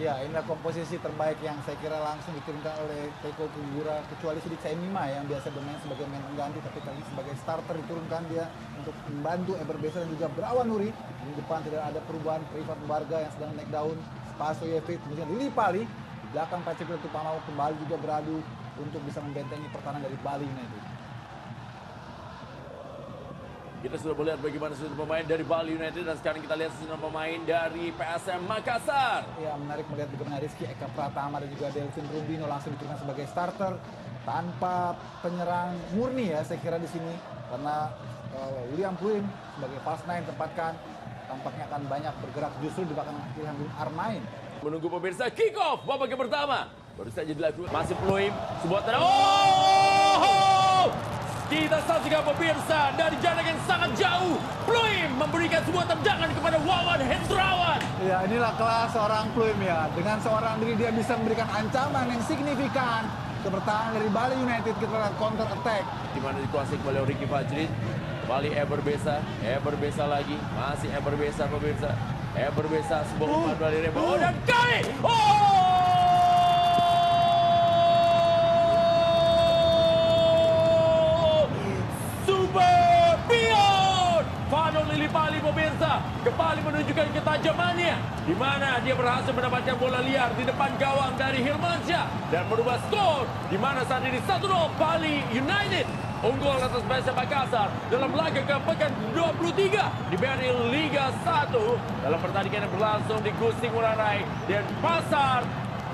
Ya, inilah komposisi terbaik yang saya kira langsung diturunkan oleh Teko Kumbura, kecuali Sidik Saimima yang biasa bermain sebagai main pengganti, tapi kali ini sebagai starter diturunkan dia untuk membantu Eber Besa dan juga Brawan Nuri. Di depan tidak ada perubahan, Privat Barga yang sedang naik daun, Spaso Yevic, kemudian Lili Pali. Di belakang Pacipil Tupamau kembali juga beradu untuk bisa membentengi pertahanan dari Bali United. Kita sudah melihat bagaimana susunan pemain dari Bali United dan sekarang kita lihat susunan pemain dari PSM Makassar. Ya, menarik melihat bagaimana Rizky Eka Pratama dan juga Delvin Rubino langsung diturunkan sebagai starter tanpa penyerang murni ya saya kira di sini, karena William Pluim sebagai false nine tempatkan tampaknya akan banyak bergerak justru di belakang Ilham Armain. Menunggu pemirsa kick off babak yang pertama. Baru saja dilakukan masih Pluim, sebuah tendangan. Kita saksikan pemirsa dari jarak yang sangat jauh. Pluim memberikan sebuah tendangan kepada Wawan Hendrawan. Ya, inilah kelas seorang Pluim ya. Dengan seorang diri dia bisa memberikan ancaman yang signifikan ke pertahanan dari Bali United ketika counter attack. Di mana dikuasai oleh Ricky Fajrin. Kembali Eber Besa lagi. Masih Eber Besa pemirsa. Eber Besa sebuah umpan dari Rebo. Dan kali. Lili Pali pemirsa kembali menunjukkan ketajamannya, di mana dia berhasil mendapatkan bola liar di depan gawang dari Hilmansyah dan merubah skor, di mana saat ini 1-0 Bali United unggul atas PSM Makassar dalam laga ke pekan 23 di BRI Liga 1 dalam pertandingan yang berlangsung di Gusti Ngurah Rai dan Pasar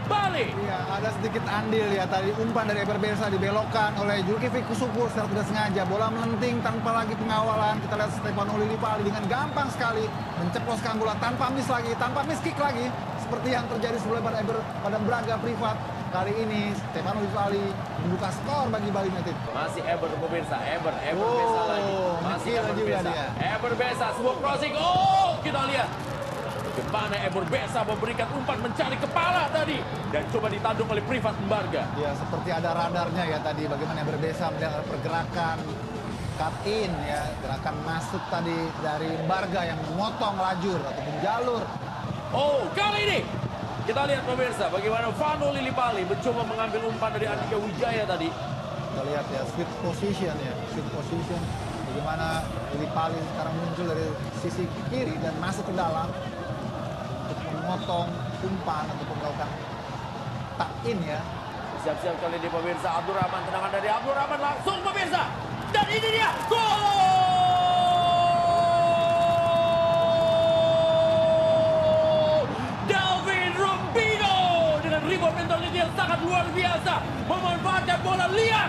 Bali. Iya, ada sedikit andil ya tadi, umpan dari Eber Besa dibelokkan oleh Zulkifli Kusukur secara tidak sengaja. Bola melenting tanpa lagi pengawalan. Kita lihat Stefano Lili Pali dengan gampang sekali menceploskan bola tanpa miss lagi, tanpa miss kick lagi. Seperti yang terjadi sebelumnya pada Braga Privat. Kali ini Stefano Lili Pali membuka skor bagi Bali United. Masih Eber pemirsa, Eber Besa lagi. Masih Eber Besa. Eber Besa sebuah crossing. Kita lihat bagaimana Eber Besa memberikan umpan mencari kepala tadi dan coba ditanduk oleh Privat Mbarga. Ya, seperti ada radarnya ya tadi, bagaimana Eber Besa melihat pergerakan cut in ya, gerakan masuk tadi dari Mbarga yang memotong lajur ataupun jalur. Kali ini kita lihat pemirsa bagaimana Vano Lili Pali mencoba mengambil umpan dari Andika Wijaya tadi. Kita lihat ya, sweet position ya, sweet position. Bagaimana Lili Pali sekarang muncul dari sisi kiri dan masuk ke dalam memotong umpan ataupun melakukan tuck in ya. Siap-siap kali ini pemirsa, Abdul Rahman, tendangan dari Abdul Rahman langsung pemirsa. Dan ini dia, gol! Delvin Rubino dengan rebound mentality yang sangat luar biasa. Memanfaatkan bola liar.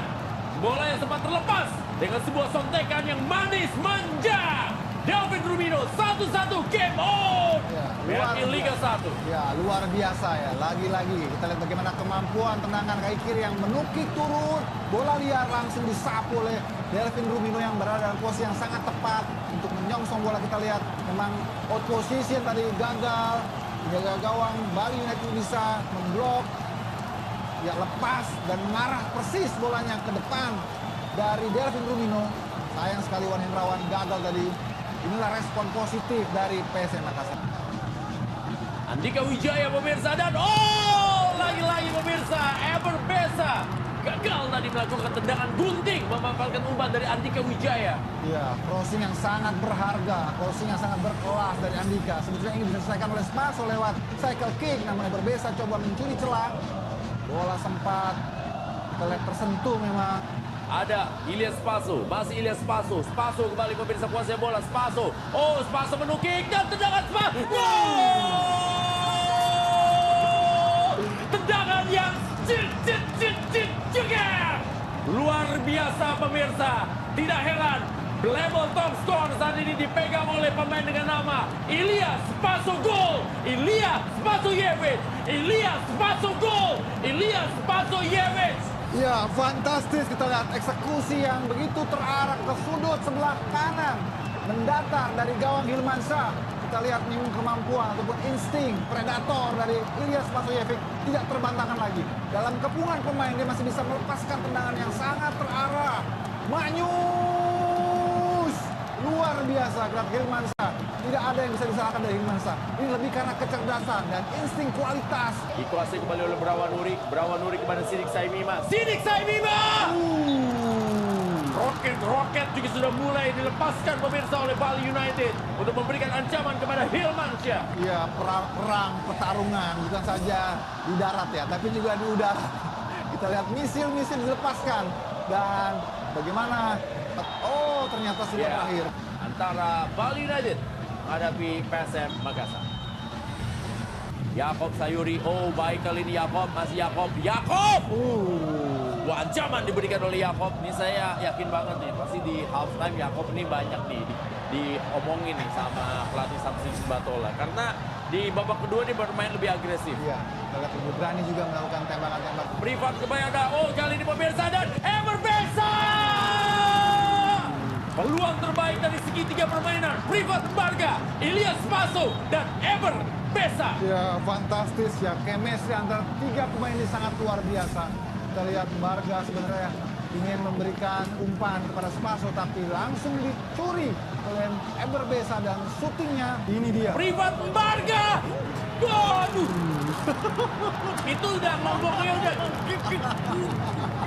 Bola yang sempat terlepas dengan sebuah sontekan yang manis, manja. Delvin Rubino, 1-1 game on. BRI Liga 1. Ya, luar biasa ya. Lagi-lagi kita lihat bagaimana kemampuan tendangan kaki kiri yang menukik turun. Bola liar langsung disapu oleh Delvin Rubino yang berada dalam posisi yang sangat tepat untuk menyongsong bola. Kita lihat memang out position tadi gagal. Menjaga gawang Bali United bisa memblok. Ya, lepas dan mengarah persis bolanya ke depan dari Delvin Rubino. Sayang sekali Wan Hendrawan gagal tadi. Inilah respon positif dari PSM Makassar. Andika Wijaya pemirsa dan lagi-lagi pemirsa Eber Besa gagal tadi melakukan tendangan gunting memanfaatkan umpan dari Andika Wijaya. Ya, crossing yang sangat berharga, crossing yang sangat berkelas dari Andika. Sebetulnya ini diselesaikan oleh Spaso lewat cycle kick, namun Eber Besa coba mencuri celah. Bola sempat kita lihat tersentuh memang. Ada Ilyas Spaso, masih Ilyas Spaso. Spaso kembali pemirsa kuasai bola. Spaso. Spaso menukik dan tendangan Spaso. Tendangan yang luar biasa pemirsa. Tidak heran label top skor saat ini dipegang oleh pemain dengan nama Ilyas Spaso gol. Ilyas Spaso Yevic. Ilyas Spaso gol. Ilyas Spaso Yevic. Ya, fantastis kita lihat eksekusi yang begitu terarah ke sudut sebelah kanan. Mendatar dari gawang Hilmansyah. Kita lihat nih kemampuan ataupun insting predator dari Ilyas Spaso Yevic tidak terbantahkan lagi. Dalam kepungan pemain dia masih bisa melepaskan tendangan yang sangat terarah. Manyus! luar biasa. Gerak Hilmansyah, tidak ada yang bisa disalahkan dari Hilmansyah. Ini lebih karena kecerdasan dan insting kualitas. Dikuasai kembali oleh Brawan Nuri kepada Sidik Saimima. Sidik Saimima! Roket juga sudah mulai dilepaskan pemirsa oleh Bali United untuk memberikan ancaman kepada Hilmansyah. Ya, perang pertarungan bukan saja di darat ya, tapi juga di udara. Kita lihat misil-misil dilepaskan dan bagaimana? Oh, ternyata sudah berakhir. Antara Bali United menghadapi PSM Makassar. Yakob Sayuri, oh baik kali ini Yakob, masih Yakob. Wah, ancaman diberikan oleh Yakob. Ini saya yakin banget nih, pasti di halftime Yakob ini banyak nih diomongin nih sama pelatih Samsi Batola. Karena di babak kedua dia bermain lebih agresif. Iya, kita lihat lebih berani juga melakukan tembakan-tembakan. Privat kebayada, oh kali ini pemirsa dan Ever Besa! Peluang terbaik dari segitiga permainan, Privat Mbarga, Ilyas Paso, dan Ever Besa. Ya, fantastis ya. Chemistry antara tiga pemain ini sangat luar biasa. Kita lihat Mbarga sebenarnya ingin memberikan umpan kepada Spaso, tapi langsung dicuri oleh Ever Besa dan syutingnya ini dia. Privat Mbarga! Waduh! Itu udah ngomongnya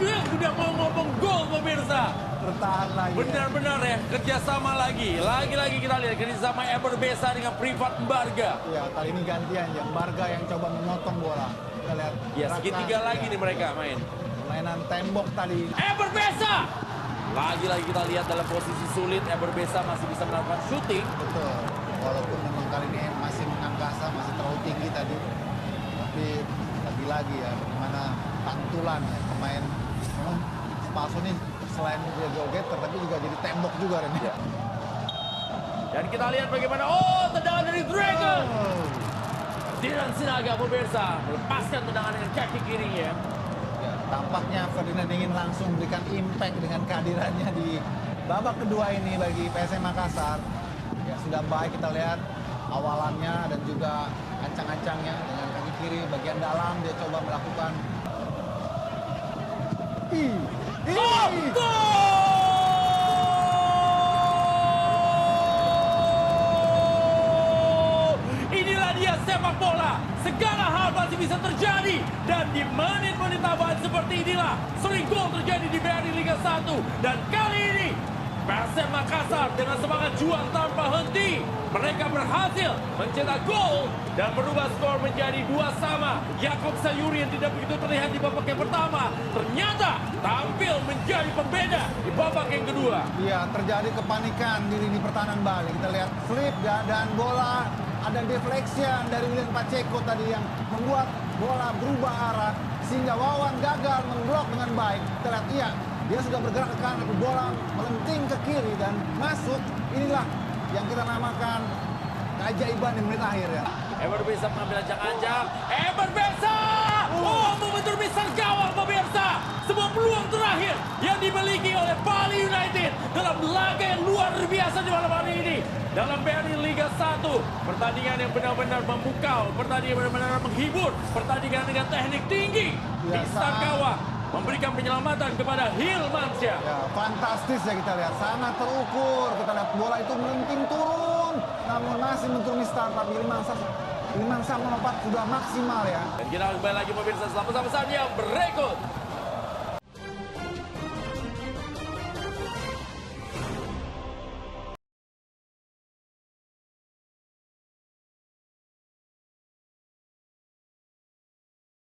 udah mau ngomong gol pemirsa. Bertahan lagi. Benar-benar ya, kerjasama lagi. Lagi-lagi kita lihat kerjasama Ever Besa dengan Privat Mbarga. Ya, kali ini gantian ya. Mbarga yang coba memotong bola. Kita lihat. Ya, segitiga lagi nih mereka main. Mainan tembok tadi. Ever Besa! Lagi-lagi kita lihat dalam posisi sulit, Ever Besa masih bisa melakukan shooting. Betul. Walaupun memang kali ini masih mengangkasa, masih terlalu tinggi tadi. Tapi lagi-lagi ya, bagaimana pantulan ya, pemain. Memang Spaso nih selain dia goal getter, tapi juga jadi tembok juga Ren. Ya. Dan kita lihat bagaimana, oh tendangan dari Dragon. Dilan Sinaga pemirsa melepaskan tendangan dengan kaki kirinya. Ya, tampaknya Ferdinand ingin langsung memberikan impact dengan kehadirannya di babak kedua ini bagi PSM Makassar. Ya, sudah baik kita lihat awalannya dan juga ancang-ancangnya dengan kaki kiri bagian dalam dia coba melakukan Inilah dia sepak bola. Segala hal masih bisa terjadi. Dan di menit-menit tambahan seperti inilah sering gol terjadi di BRI Liga 1. Dan kali ini PSM Makassar dengan semangat juang tanpa henti. Mereka berhasil mencetak gol dan merubah skor menjadi 2-2. Yakob Sayuri yang tidak begitu terlihat di babak yang pertama ternyata tampil menjadi pembeda di babak yang kedua. Iya, terjadi kepanikan di lini pertahanan Bali. Kita lihat slip dan bola ada deflection dari William Pacheco tadi yang membuat bola berubah arah sehingga Wawan gagal memblok dengan baik. Kita lihat iya, dia sudah bergerak ke kanan, tapi bola melenting ke kiri dan masuk. Inilah yang kita namakan keajaiban di menit akhir ya. Ever Besa mengambil ancang-ancang. Ever Besa! Oh, momentum besar gawang pemirsa. Sebuah peluang terakhir yang dimiliki oleh Bali United dalam laga yang luar biasa di malam hari ini. Dalam BRI Liga 1, pertandingan yang benar-benar memukau, pertandingan yang benar-benar menghibur, pertandingan dengan teknik tinggi. Bisa gawang memberikan penyelamatan kepada Hilmansyah. Ya, fantastis ya kita lihat, sangat terukur. Kita lihat bola itu melenting turun, namun masih menturuni start. Tapi Hilmansyah melompat sudah maksimal ya. Dan kita kembali lagi pemirsa setelah pesan-pesan yang berikut.